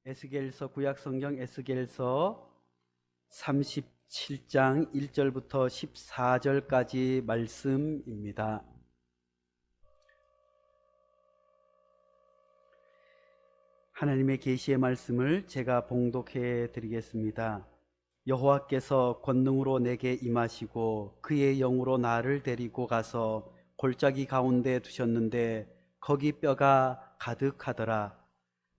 에스겔서 구약성경 에스겔서 37장 1절부터 14절까지 말씀입니다. 하나님의 계시의 말씀을 제가 봉독해 드리겠습니다. 여호와께서 권능으로 내게 임하시고 그의 영으로 나를 데리고 가서 골짜기 가운데 두셨는데 거기 뼈가 가득하더라.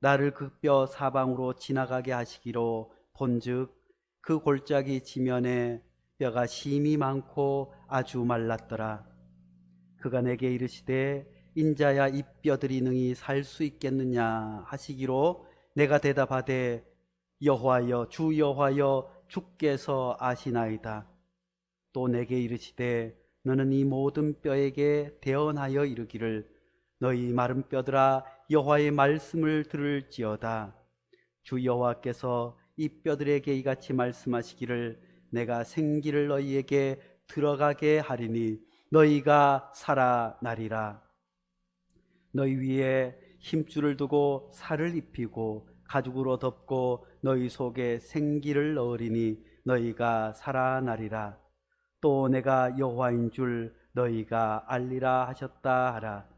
나를 그 뼈 사방으로 지나가게 하시기로 본즉 그 골짜기 지면에 뼈가 심이 많고 아주 말랐더라. 그가 내게 이르시되 인자야 이 뼈들이 능히 살 수 있겠느냐 하시기로 내가 대답하되 여호와여 주 여호와여 주께서 아시나이다. 또 내게 이르시되 너는 이 모든 뼈에게 대언하여 이르기를 너희 마른 뼈들아 여호와의 말씀을 들을지어다. 주 여호와께서 이 뼈들에게 이같이 말씀하시기를 내가 생기를 너희에게 들어가게 하리니 너희가 살아나리라. 너희 위에 힘줄을 두고 살을 입히고 가죽으로 덮고 너희 속에 생기를 넣으리니 너희가 살아나리라. 또 내가 여호와인 줄 너희가 알리라 하셨다 하라.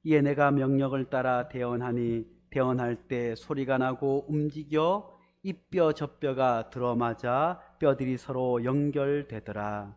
이에 내가 명령을 따라 대언하니 대언할 때 소리가 나고 움직여 이 뼈 저 뼈가 들어맞아 뼈들이 서로 연결되더라.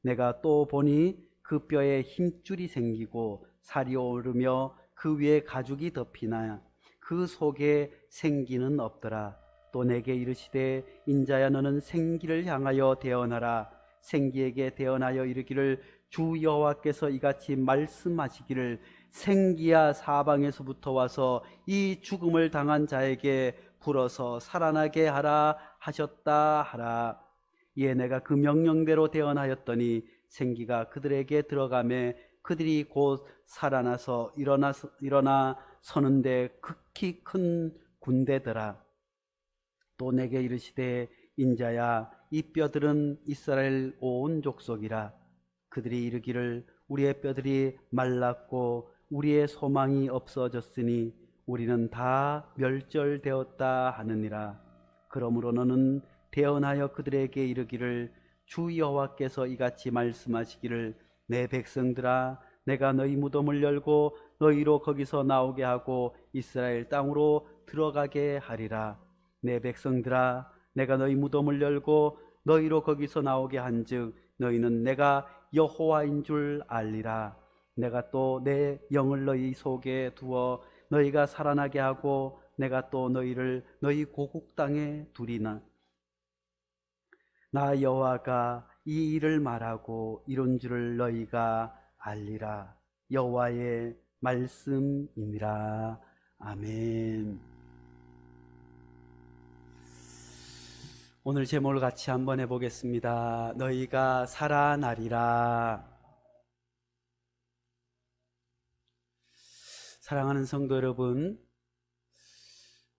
내가 또 보니 그 뼈에 힘줄이 생기고 살이 오르며 그 위에 가죽이 덮이나 그 속에 생기는 없더라. 또 내게 이르시되 인자야 너는 생기를 향하여 대언하라. 생기에게 대언하여 이르기를 주 여호와께서 이같이 말씀하시기를 생기야 사방에서부터 와서 이 죽음을 당한 자에게 불어서 살아나게 하라 하셨다 하라. 이에 내가 그 명령대로 대언하였더니 생기가 그들에게 들어가매 그들이 곧 살아나서 일어나 서는데 극히 큰 군대더라. 또 내게 이르시되 인자야 이 뼈들은 이스라엘 온 족속이라. 그들이 이르기를 우리의 뼈들이 말랐고 우리의 소망이 없어졌으니 우리는 다 멸절되었다 하느니라. 그러므로 너는 대언하여 그들에게 이르기를 주 여호와께서 이같이 말씀하시기를 내 백성들아 내가 너희 무덤을 열고 너희로 거기서 나오게 하고 이스라엘 땅으로 들어가게 하리라. 내 백성들아 내가 너희 무덤을 열고 너희로 거기서 나오게 한즉 너희는 내가 여호와인 줄 알리라. 내가 또 내 영을 너희 속에 두어 너희가 살아나게 하고 내가 또 너희를 너희 고국 땅에 두리나. 나 여호와가 이 일을 말하고 이룬 줄을 너희가 알리라. 여호와의 말씀이니라. 아멘. 오늘 제목을 같이 한번 해보겠습니다. 너희가 살아나리라. 사랑하는 성도 여러분,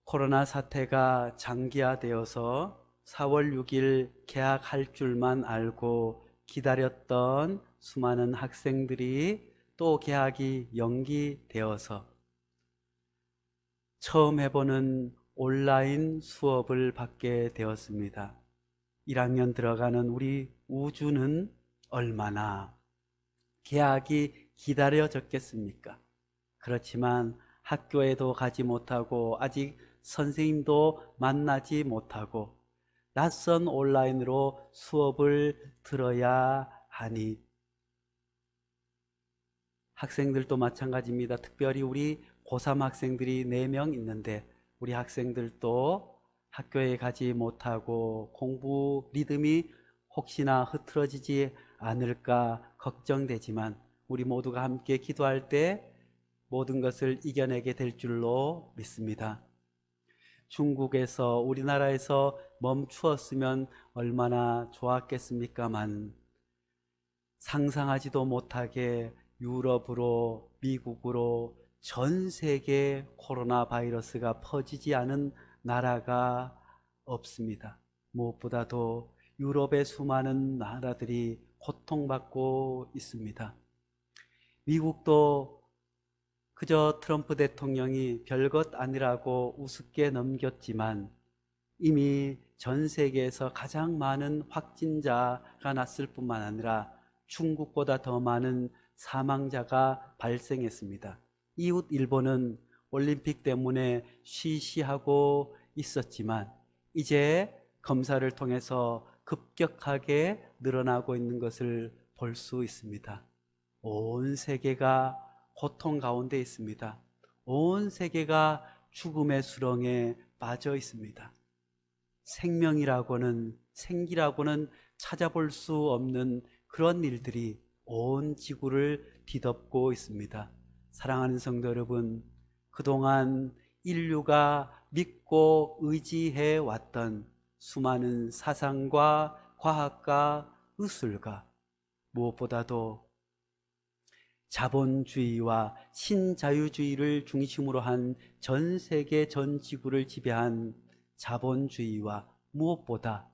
코로나 사태가 장기화되어서 4월 6일 개학할 줄만 알고 기다렸던 수많은 학생들이 또 개학이 연기되어서 처음 해보는 온라인 수업을 받게 되었습니다. 1학년 들어가는 우리 우주는 얼마나 개학이 기다려졌겠습니까? 그렇지만 학교에도 가지 못하고 아직 선생님도 만나지 못하고 낯선 온라인으로 수업을 들어야 하니 학생들도 마찬가지입니다. 특별히 우리 고3 학생들이 4명 있는데 우리 학생들도 학교에 가지 못하고 공부 리듬이 혹시나 흐트러지지 않을까 걱정되지만 우리 모두가 함께 기도할 때 모든 것을 이겨내게 될 줄로 믿습니다. 중국에서 우리나라에서 멈추었으면 얼마나 좋았겠습니까만 상상하지도 못하게 유럽으로 미국으로 전 세계 코로나 바이러스가 퍼지지 않은 나라가 없습니다. 무엇보다도 유럽의 수많은 나라들이 고통받고 있습니다. 미국도 그저 트럼프 대통령이 별것 아니라고 우습게 넘겼지만 이미 전 세계에서 가장 많은 확진자가 났을 뿐만 아니라 중국보다 더 많은 사망자가 발생했습니다. 이웃 일본은 올림픽 때문에 쉬쉬하고 있었지만 이제 검사를 통해서 급격하게 늘어나고 있는 것을 볼 수 있습니다. 온 세계가 고통 가운데 있습니다. 온 세계가 죽음의 수렁에 빠져 있습니다. 생기라고는 찾아볼 수 없는 그런 일들이 온 지구를 뒤덮고 있습니다. 사랑하는 성도 여러분, 그동안 인류가 믿고 의지해 왔던 수많은 사상과 과학과 의술가, 무엇보다도 자본주의와 신자유주의를 중심으로 한 전 세계 전 지구를 지배한 자본주의와 무엇보다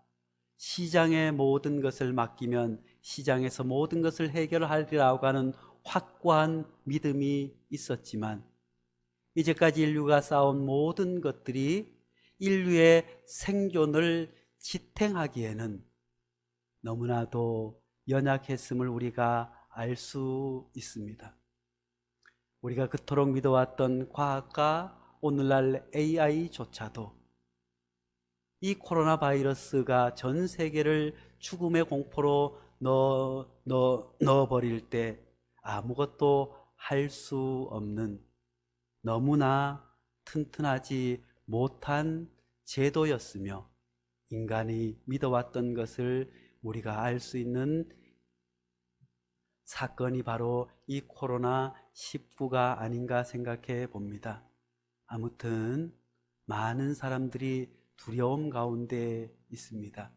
시장의 모든 것을 맡기면 시장에서 모든 것을 해결하리라고 하는 확고한 믿음이 있었지만 이제까지 인류가 쌓은 모든 것들이 인류의 생존을 지탱하기에는 너무나도 연약했음을 우리가 알 수 있습니다. 우리가 그토록 믿어왔던 과학과 오늘날 AI조차도 이 코로나 바이러스가 전 세계를 죽음의 공포로 넣어버릴 때 아무것도 할 수 없는 너무나 튼튼하지 못한 제도였으며 인간이 믿어왔던 것을 우리가 알 수 있는 사건이 바로 이 코로나19가 아닌가 생각해 봅니다. 아무튼 많은 사람들이 두려움 가운데 있습니다.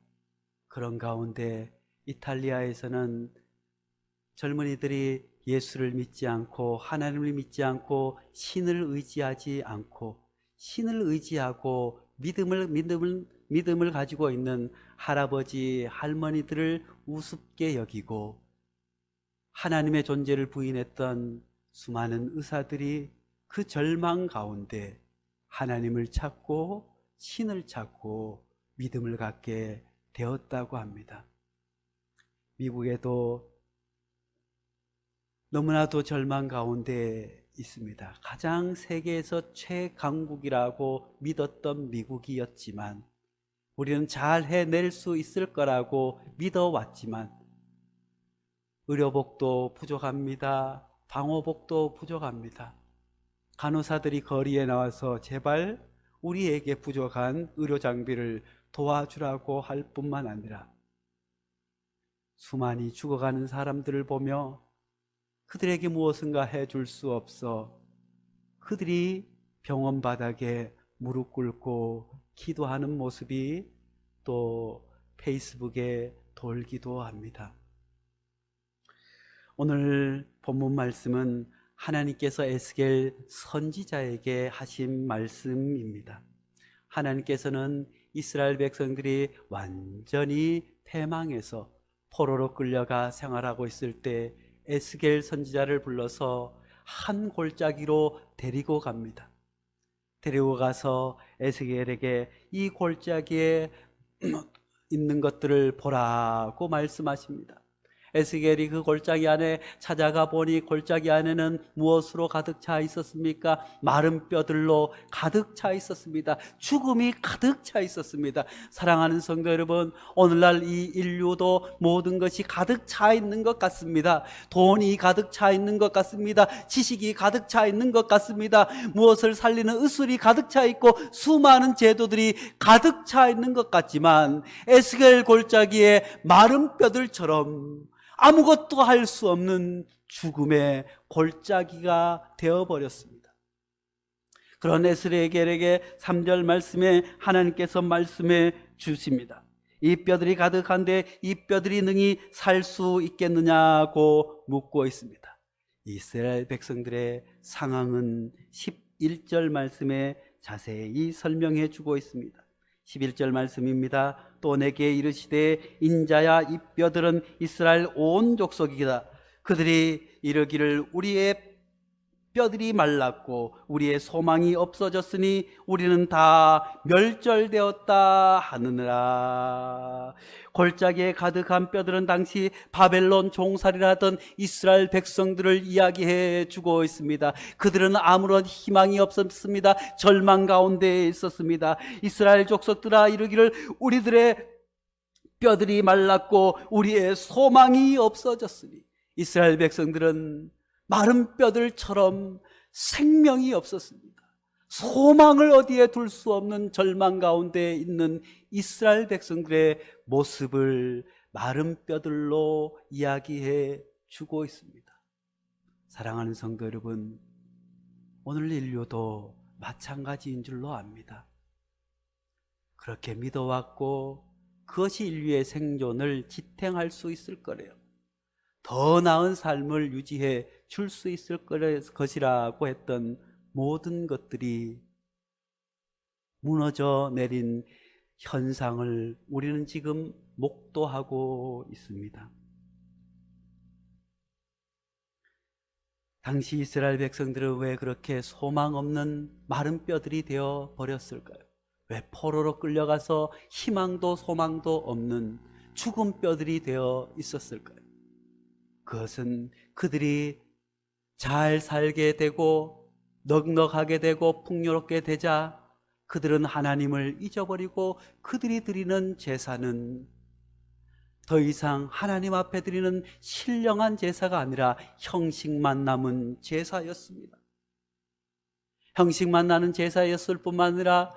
그런 가운데 이탈리아에서는 젊은이들이 예수를 믿지 않고 하나님을 믿지 않고 신을 의지하지 않고 신을 의지하고 믿음을 가지고 있는 할아버지 할머니들을 우습게 여기고 하나님의 존재를 부인했던 수많은 의사들이 그 절망 가운데 하나님을 찾고 신을 찾고 믿음을 갖게 되었다고 합니다. 미국에도 너무나도 절망 가운데 있습니다. 가장 세계에서 최강국이라고 믿었던 미국이었지만 우리는 잘 해낼 수 있을 거라고 믿어왔지만 의료복도 부족합니다. 방호복도 부족합니다. 간호사들이 거리에 나와서 제발 우리에게 부족한 의료 장비를 도와주라고 할 뿐만 아니라 수많이 죽어가는 사람들을 보며 그들에게 무엇인가 해줄 수 없어 그들이 병원 바닥에 무릎 꿇고 기도하는 모습이 또 페이스북에 돌기도 합니다. 오늘 본문 말씀은 하나님께서 에스겔 선지자에게 하신 말씀입니다. 하나님께서는 이스라엘 백성들이 완전히 패망해서 포로로 끌려가 생활하고 있을 때 에스겔 선지자를 불러서 한 골짜기로 데리고 갑니다. 데리고 가서 에스겔에게 이 골짜기에 있는 것들을 보라고 말씀하십니다. 에스겔이 그 골짜기 안에 찾아가 보니 골짜기 안에는 무엇으로 가득 차 있었습니까? 마른 뼈들로 가득 차 있었습니다. 죽음이 가득 차 있었습니다. 사랑하는 성도 여러분, 오늘날 이 인류도 모든 것이 가득 차 있는 것 같습니다. 돈이 가득 차 있는 것 같습니다. 지식이 가득 차 있는 것 같습니다. 무엇을 살리는 의술이 가득 차 있고 수많은 제도들이 가득 차 있는 것 같지만 에스겔 골짜기에 마른 뼈들처럼 아무것도 할 수 없는 죽음의 골짜기가 되어버렸습니다. 그런 에스겔에게 3절 말씀에 하나님께서 말씀해 주십니다. 이 뼈들이 가득한데 이 뼈들이 능히 살 수 있겠느냐고 묻고 있습니다. 이스라엘 백성들의 상황은 11절 말씀에 자세히 설명해 주고 있습니다. 11절 말씀입니다. 또 내게 이르시되 인자야 이 뼈들은 이스라엘 온 족속이다. 그들이 이르기를 우리의 뼈들이 말랐고 우리의 소망이 없어졌으니 우리는 다 멸절되었다 하느니라. 골짜기에 가득한 뼈들은 당시 바벨론 종살이를 하던 이스라엘 백성들을 이야기해 주고 있습니다. 그들은 아무런 희망이 없었습니다. 절망 가운데 있었습니다. 이스라엘 족속들아 이르기를 우리들의 뼈들이 말랐고 우리의 소망이 없어졌으니, 이스라엘 백성들은 마른 뼈들처럼 생명이 없었습니다. 소망을 어디에 둘 수 없는 절망 가운데 있는 이스라엘 백성들의 모습을 마른 뼈들로 이야기해 주고 있습니다. 사랑하는 성도 여러분, 오늘 인류도 마찬가지인 줄로 압니다. 그렇게 믿어왔고 그것이 인류의 생존을 지탱할 수 있을 거래요. 더 나은 삶을 유지해 줄 수 있을 것이라고 했던 모든 것들이 무너져 내린 현상을 우리는 지금 목도하고 있습니다. 당시 이스라엘 백성들은 왜 그렇게 소망 없는 마른 뼈들이 되어 버렸을까요? 왜 포로로 끌려가서 희망도 소망도 없는 죽은 뼈들이 되어 있었을까요? 그것은 그들이 잘 살게 되고 넉넉하게 되고 풍요롭게 되자 그들은 하나님을 잊어버리고 그들이 드리는 제사는 더 이상 하나님 앞에 드리는 신령한 제사가 아니라 형식만 남은 제사였습니다. 형식만 나는 제사였을 뿐만 아니라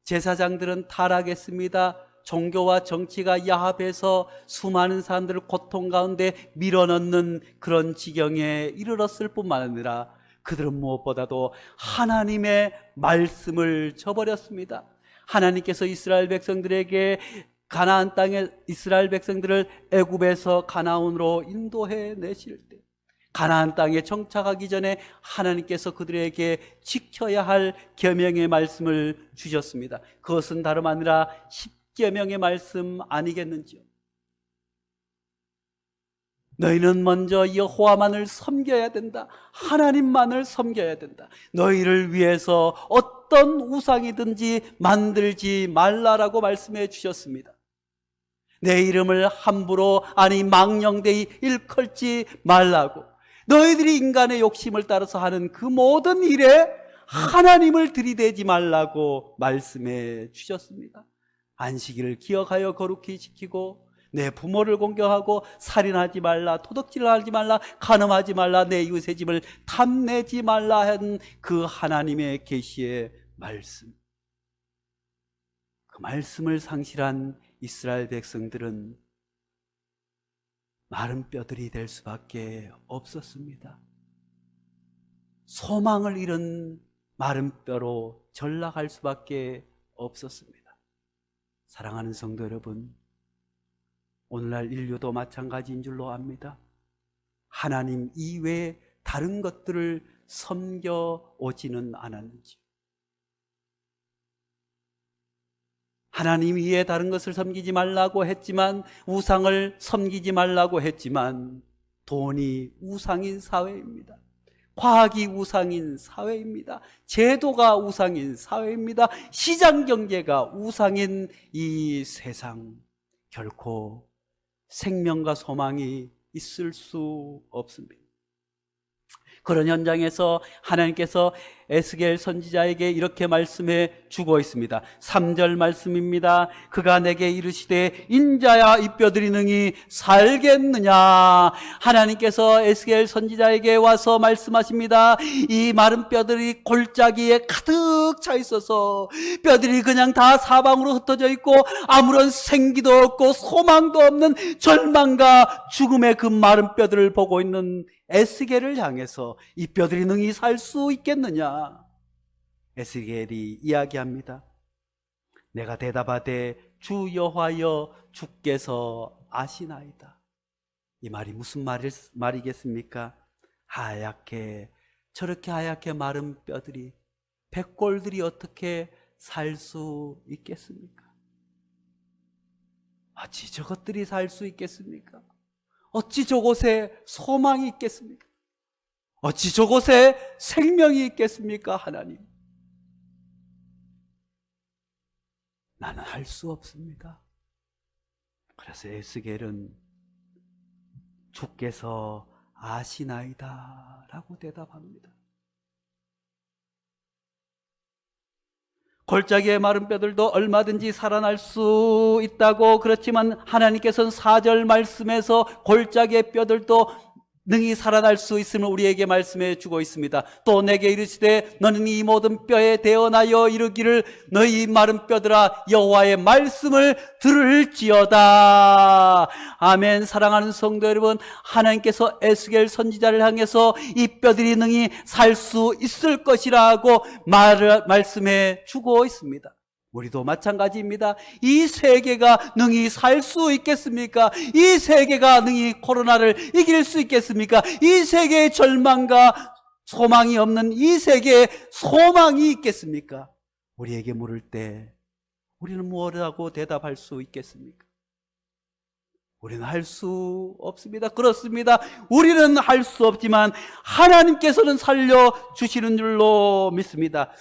제사장들은 타락했습니다. 종교와 정치가 야합해서 수많은 사람들을 고통 가운데 밀어넣는 그런 지경에 이르렀을 뿐만 아니라 그들은 무엇보다도 하나님의 말씀을 저버렸습니다. 하나님께서 이스라엘 백성들에게 가나안 땅에 이스라엘 백성들을 애굽에서 가나안으로 인도해 내실 때 가나안 땅에 정착하기 전에 하나님께서 그들에게 지켜야 할 계명의 말씀을 주셨습니다. 그것은 다름 아니라 십계명의 말씀 아니겠는지요? 너희는 먼저 여호와만을 섬겨야 된다. 하나님만을 섬겨야 된다. 너희를 위해서 어떤 우상이든지 만들지 말라라고 말씀해 주셨습니다. 내 이름을 함부로 아니 망령되이 일컬지 말라고. 너희들이 인간의 욕심을 따라서 하는 그 모든 일에 하나님을 들이대지 말라고 말씀해 주셨습니다. 안식일을 기억하여 거룩히 지키고 내 부모를 공경하고 살인하지 말라, 도둑질하지 말라, 간음하지 말라, 내 이웃의 집을 탐내지 말라 한 그 하나님의 계시의 말씀, 그 말씀을 상실한 이스라엘 백성들은 마른 뼈들이 될 수밖에 없었습니다. 소망을 잃은 마른 뼈로 전락할 수밖에 없었습니다. 사랑하는 성도 여러분, 오늘날 인류도 마찬가지인 줄로 압니다. 하나님 이외에 다른 것들을 섬겨오지는 않았는지, 하나님 이외에 다른 것을 섬기지 말라고 했지만, 우상을 섬기지 말라고 했지만 돈이 우상인 사회입니다. 과학이 우상인 사회입니다. 제도가 우상인 사회입니다. 시장경제가 우상인 이 세상, 결코 생명과 소망이 있을 수 없습니다. 그런 현장에서 하나님께서 에스겔 선지자에게 이렇게 말씀해 주고 있습니다. 3절 말씀입니다. 그가 내게 이르시되 인자야 이 뼈들이 능히 살겠느냐. 하나님께서 에스겔 선지자에게 와서 말씀하십니다. 이 마른 뼈들이 골짜기에 가득 차 있어서 뼈들이 그냥 다 사방으로 흩어져 있고 아무런 생기도 없고 소망도 없는 절망과 죽음의 그 마른 뼈들을 보고 있는 에스겔을 향해서 이 뼈들이 능히 살 수 있겠느냐. 에스겔이 이야기합니다. 내가 대답하되 주 여호와여 주께서 아시나이다. 이 말이 무슨 말이겠습니까? 하얗게, 저렇게 하얗게 마른 뼈들이, 백골들이 어떻게 살 수 있겠습니까? 어찌 저것들이 살 수 있겠습니까? 어찌 저곳에 소망이 있겠습니까? 어찌 저곳에 생명이 있겠습니까, 하나님? 나는 할 수 없습니다. 그래서 에스겔은 주께서 아시나이다 라고 대답합니다. 골짜기의 마른 뼈들도 얼마든지 살아날 수 있다고, 그렇지만 하나님께서는 4절 말씀에서 골짜기의 뼈들도 능히 살아날 수 있음을 우리에게 말씀해 주고 있습니다. 또 내게 이르시되 너는 이 모든 뼈에 대언하여 이르기를 너희 마른 뼈들아 여호와의 말씀을 들을지어다. 아멘. 사랑하는 성도 여러분, 하나님께서 에스겔 선지자를 향해서 이 뼈들이 능히 살 수 있을 것이라고 말씀해 주고 있습니다. 우리도 마찬가지입니다. 이 세계가 능히 살 수 있겠습니까? 이 세계가 능히 코로나를 이길 수 있겠습니까? 이 세계의 절망과 소망이 없는 이 세계에 소망이 있겠습니까? 우리에게 물을 때 우리는 무엇이라고 대답할 수 있겠습니까? 우리는 할 수 없습니다. 그렇습니다. 우리는 할 수 없지만 하나님께서는 살려주시는 줄로 믿습니다.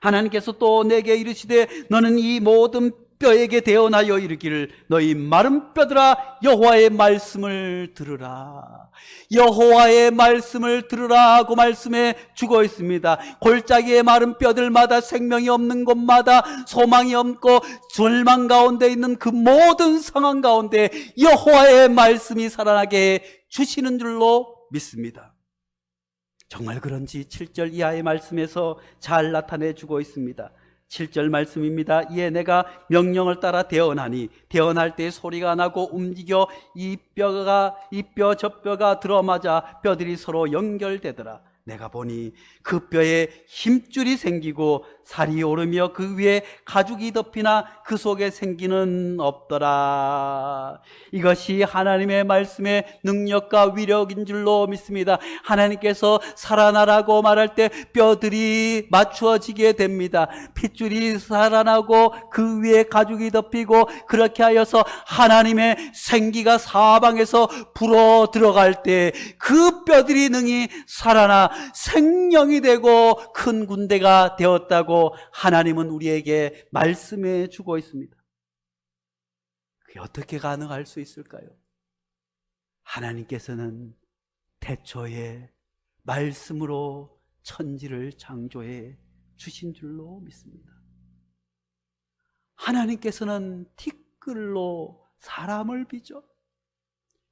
하나님께서 또 내게 이르시되 너는 이 모든 뼈에게 대언하여 이르기를 너희 마른 뼈들아 여호와의 말씀을 들으라. 여호와의 말씀을 들으라 하고 말씀해 주고 있습니다. 골짜기의 마른 뼈들마다 생명이 없는 곳마다 소망이 없고 절망 가운데 있는 그 모든 상황 가운데 여호와의 말씀이 살아나게 해 주시는 줄로 믿습니다. 정말 그런지 7절 이하의 말씀에서 잘 나타내 주고 있습니다. 7절 말씀입니다. 이에 내가 명령을 따라 대언하니 대언할 때 소리가 나고 움직여 이 뼈 저 뼈가 들어맞아 뼈들이 서로 연결되더라. 내가 보니 그 뼈에 힘줄이 생기고 살이 오르며 그 위에 가죽이 덮이나 그 속에 생기는 없더라. 이것이 하나님의 말씀의 능력과 위력인 줄로 믿습니다. 하나님께서 살아나라고 말할 때 뼈들이 맞추어지게 됩니다. 핏줄이 살아나고 그 위에 가죽이 덮이고, 그렇게 하여서 하나님의 생기가 사방에서 불어 들어갈 때 그 뼈들이 능히 살아나 생명이 되고 큰 군대가 되었다고 하나님은 우리에게 말씀해 주고 있습니다. 그게 어떻게 가능할 수 있을까요? 하나님께서는 태초에 말씀으로 천지를 창조해 주신 줄로 믿습니다. 하나님께서는 티끌로 사람을 빚어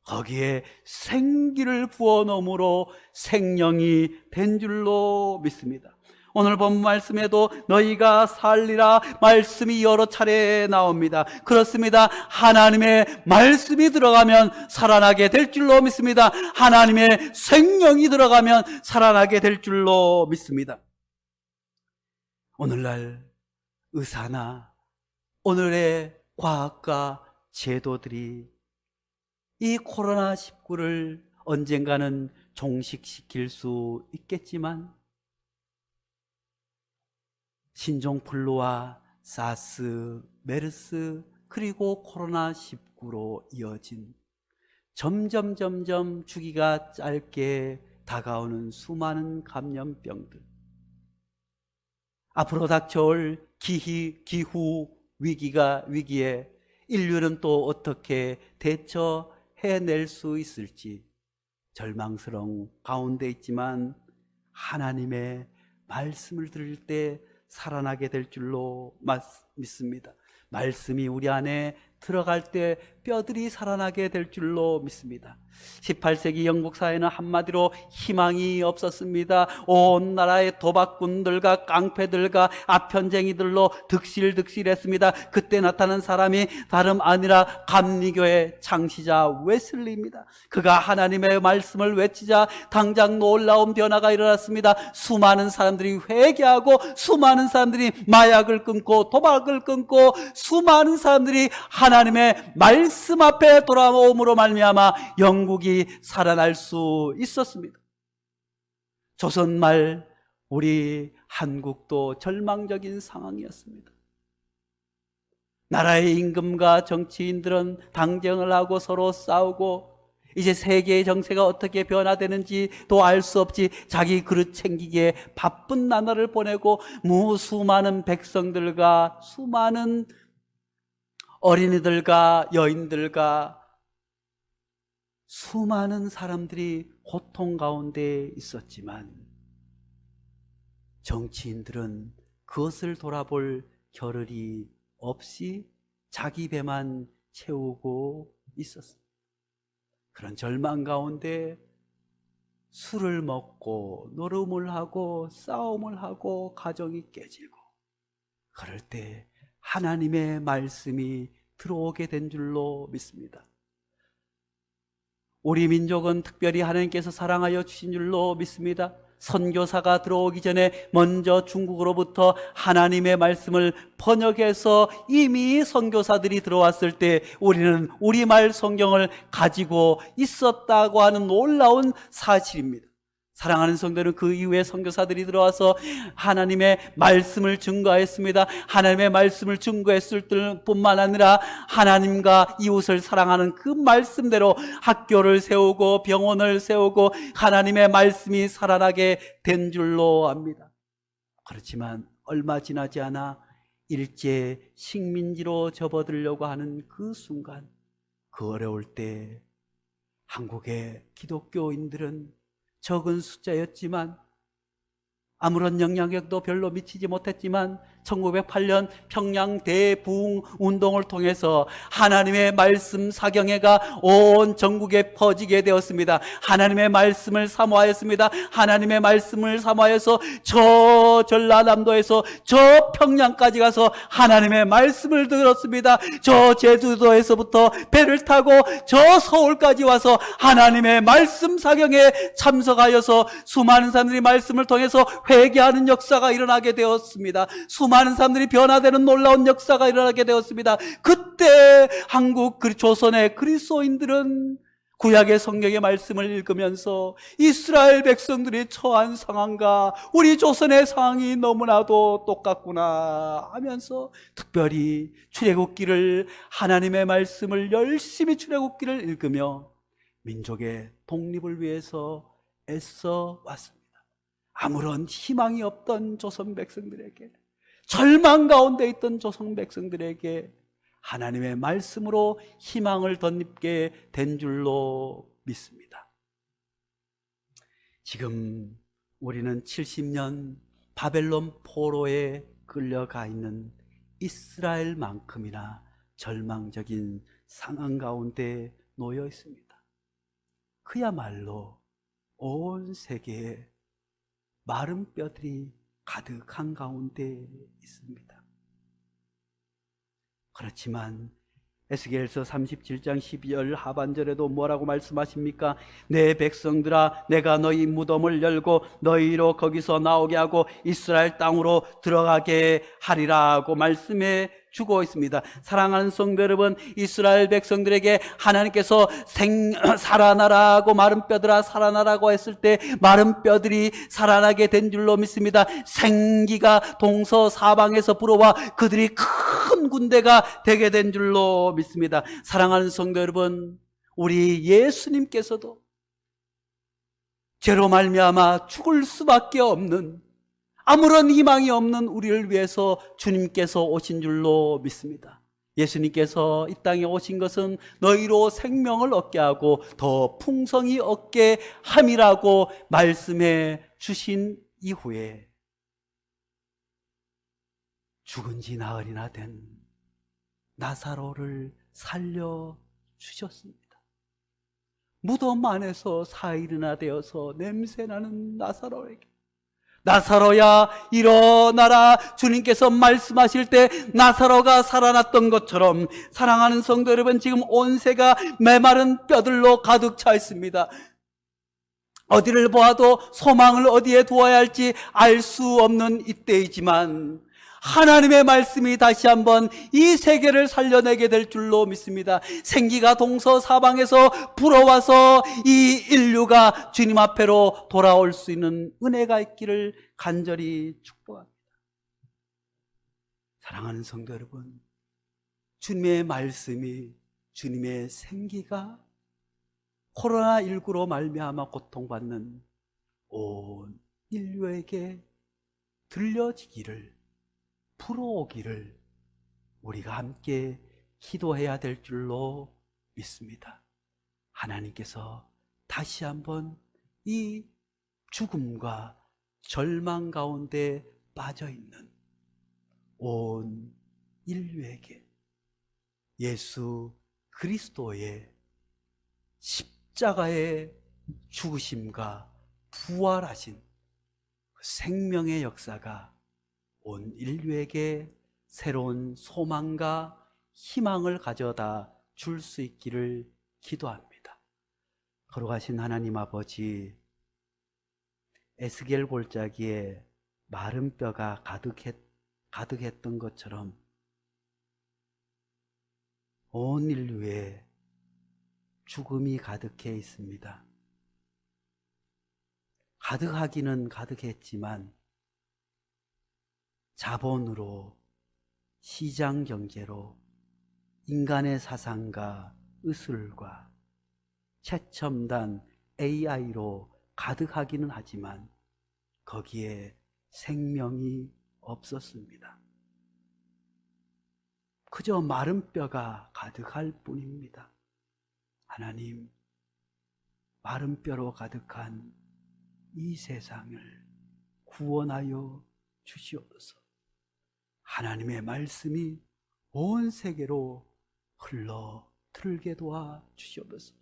거기에 생기를 부어 넣음으로 생명이 된 줄로 믿습니다. 오늘 본 말씀에도 너희가 살리라 말씀이 여러 차례 나옵니다. 그렇습니다. 하나님의 말씀이 들어가면 살아나게 될 줄로 믿습니다. 하나님의 생명이 들어가면 살아나게 될 줄로 믿습니다. 오늘날 의사나 오늘의 과학과 제도들이 이 코로나19를 언젠가는 종식시킬 수 있겠지만 신종플루와 사스, 메르스, 그리고 코로나19로 이어진 점점 주기가 짧게 다가오는 수많은 감염병들, 앞으로 닥쳐올 기후 위기에 인류는 또 어떻게 대처해낼 수 있을지 절망스러운 가운데 있지만 하나님의 말씀을 들을 때 살아나게 될 줄로 믿습니다. 말씀이 우리 안에 들어갈 때 뼈들이 살아나게 될 줄로 믿습니다. 18세기 영국 사회는 한마디로 희망이 없었습니다. 온 나라의 도박꾼들과 깡패들과 아편쟁이들로 득실했습니다. 그때 나타난 사람이 다름 아니라 감리교의 창시자 웨슬리입니다. 그가 하나님의 말씀을 외치자 당장 놀라운 변화가 일어났습니다. 수많은 사람들이 회개하고, 수많은 사람들이 마약을 끊고 도박을 끊고, 수많은 사람들이 하나님의 말씀 앞에 돌아옴으로 말미암아 영국이 살아날 수 있었습니다. 조선 말 우리 한국도 절망적인 상황이었습니다. 나라의 임금과 정치인들은 당정을 하고 서로 싸우고 이제 세계의 정세가 어떻게 변화되는지도 알 수 없이 자기 그릇 챙기기에 바쁜 나날을 보내고 수많은 백성들과 수많은 어린이들과 여인들과 수많은 사람들이 고통 가운데 있었지만 정치인들은 그것을 돌아볼 겨를이 없이 자기 배만 채우고 있었습니다. 그런 절망 가운데 술을 먹고 노름을 하고 싸움을 하고 가정이 깨지고, 그럴 때 하나님의 말씀이 들어오게 된 줄로 믿습니다. 우리 민족은 특별히 하나님께서 사랑하여 주신 줄로 믿습니다. 선교사가 들어오기 전에 먼저 중국으로부터 하나님의 말씀을 번역해서 이미 선교사들이 들어왔을 때 우리는 우리말 성경을 가지고 있었다고 하는 놀라운 사실입니다. 사랑하는 성도는 그 이후에 선교사들이 들어와서 하나님의 말씀을 증거했습니다. 하나님의 말씀을 증거했을 뿐만 아니라 하나님과 이웃을 사랑하는 그 말씀대로 학교를 세우고 병원을 세우고 하나님의 말씀이 살아나게 된 줄로 압니다. 그렇지만 얼마 지나지 않아 일제 식민지로 접어들려고 하는 그 순간, 그 어려울 때 한국의 기독교인들은 적은 숫자였지만, 아무런 영향력도 별로 미치지 못했지만 1908년 평양 대부흥 운동을 통해서 하나님의 말씀 사경회가 온 전국에 퍼지게 되었습니다. 하나님의 말씀을 사모하였습니다. 하나님의 말씀을 사모하여서 저 전라남도에서 저 평양까지 가서 하나님의 말씀을 들었습니다. 저 제주도에서부터 배를 타고 저 서울까지 와서 하나님의 말씀 사경회에 참석하여서 수많은 사람들이 말씀을 통해서 회개하는 역사가 일어나게 되었습니다. 수많은 사람들이 변화되는 놀라운 역사가 일어나게 되었습니다. 그때 한국 조선의 그리스도인들은 구약의 성경의 말씀을 읽으면서 이스라엘 백성들이 처한 상황과 우리 조선의 상황이 너무나도 똑같구나 하면서 특별히 출애굽기를, 하나님의 말씀을 열심히 출애굽기를 읽으며 민족의 독립을 위해서 애써 왔습니다. 아무런 희망이 없던 조선 백성들에게, 절망 가운데 있던 조선 백성들에게 하나님의 말씀으로 희망을 덧입게 된 줄로 믿습니다. 지금 우리는 70년 바벨론 포로에 끌려가 있는 이스라엘만큼이나 절망적인 상황 가운데 놓여 있습니다. 그야말로 온 세계에 마른 뼈들이 가득한 가운데 있습니다. 그렇지만 에스겔서 37장 12절 하반절에도 뭐라고 말씀하십니까? 내 백성들아, 내가 너희 무덤을 열고 너희로 거기서 나오게 하고 이스라엘 땅으로 들어가게 하리라고 말씀해 주고 있습니다. 사랑하는 성도 여러분, 이스라엘 백성들에게 하나님께서 살아나라고, 마른 뼈들아 살아나라고 했을 때 마른 뼈들이 살아나게 된 줄로 믿습니다. 생기가 동서사방에서 불어와 그들이 큰 군대가 되게 된 줄로 믿습니다. 사랑하는 성도 여러분, 우리 예수님께서도 죄로 말미암아 죽을 수밖에 없는, 아무런 희망이 없는 우리를 위해서 주님께서 오신 줄로 믿습니다. 예수님께서 이 땅에 오신 것은 너희로 생명을 얻게 하고 더 풍성히 얻게 함이라고 말씀해 주신 이후에 죽은 지 나흘이나 된 나사로를 살려주셨습니다. 무덤 안에서 사흘이나 되어서 냄새나는 나사로에게, 나사로야 일어나라, 주님께서 말씀하실 때 나사로가 살아났던 것처럼, 사랑하는 성도 여러분, 지금 온 세가 메마른 뼈들로 가득 차 있습니다. 어디를 보아도 소망을 어디에 두어야 할지 알 수 없는 이때이지만 하나님의 말씀이 다시 한번 이 세계를 살려내게 될 줄로 믿습니다. 생기가 동서사방에서 불어와서 이 인류가 주님 앞에로 돌아올 수 있는 은혜가 있기를 간절히 축복합니다. 사랑하는 성도 여러분, 주님의 말씀이, 주님의 생기가 코로나19로 말미암아 고통받는 온 인류에게 들려지기를, 불어오기를 우리가 함께 기도해야 될 줄로 믿습니다. 하나님께서 다시 한번 이 죽음과 절망 가운데 빠져 있는 온 인류에게 예수 그리스도의 십자가의 죽으심과 부활하신 그 생명의 역사가 온 인류에게 새로운 소망과 희망을 가져다 줄 수 있기를 기도합니다. 거룩하신 하나님 아버지, 에스겔 골짜기에 마른 뼈가 가득했던 것처럼 온 인류에 죽음이 가득해 있습니다. 가득하기는 가득했지만 자본으로, 시장 경제로, 인간의 사상과 의술과 최첨단 AI로 가득하기는 하지만 거기에 생명이 없었습니다. 그저 마른 뼈가 가득할 뿐입니다. 하나님, 마른 뼈로 가득한 이 세상을 구원하여 주시옵소서. 하나님의 말씀이 온 세계로 흘러 들게 도와 주시옵소서.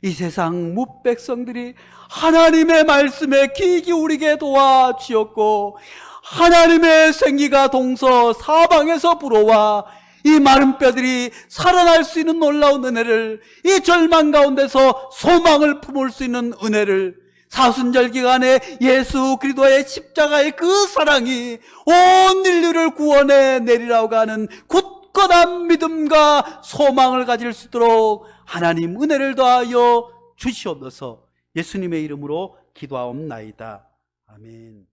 이 세상 무백성들이 하나님의 말씀에 귀 기울이게 도와 주셨고, 하나님의 생기가 동서사방에서 불어와 이 마른 뼈들이 살아날 수 있는 놀라운 은혜를, 이 절망 가운데서 소망을 품을 수 있는 은혜를, 사순절 기간에 예수 그리스도의 십자가의 그 사랑이 온 인류를 구원해 내리라고 하는 굳건한 믿음과 소망을 가질 수 있도록 하나님 은혜를 더하여 주시옵소서. 예수님의 이름으로 기도하옵나이다. 아멘.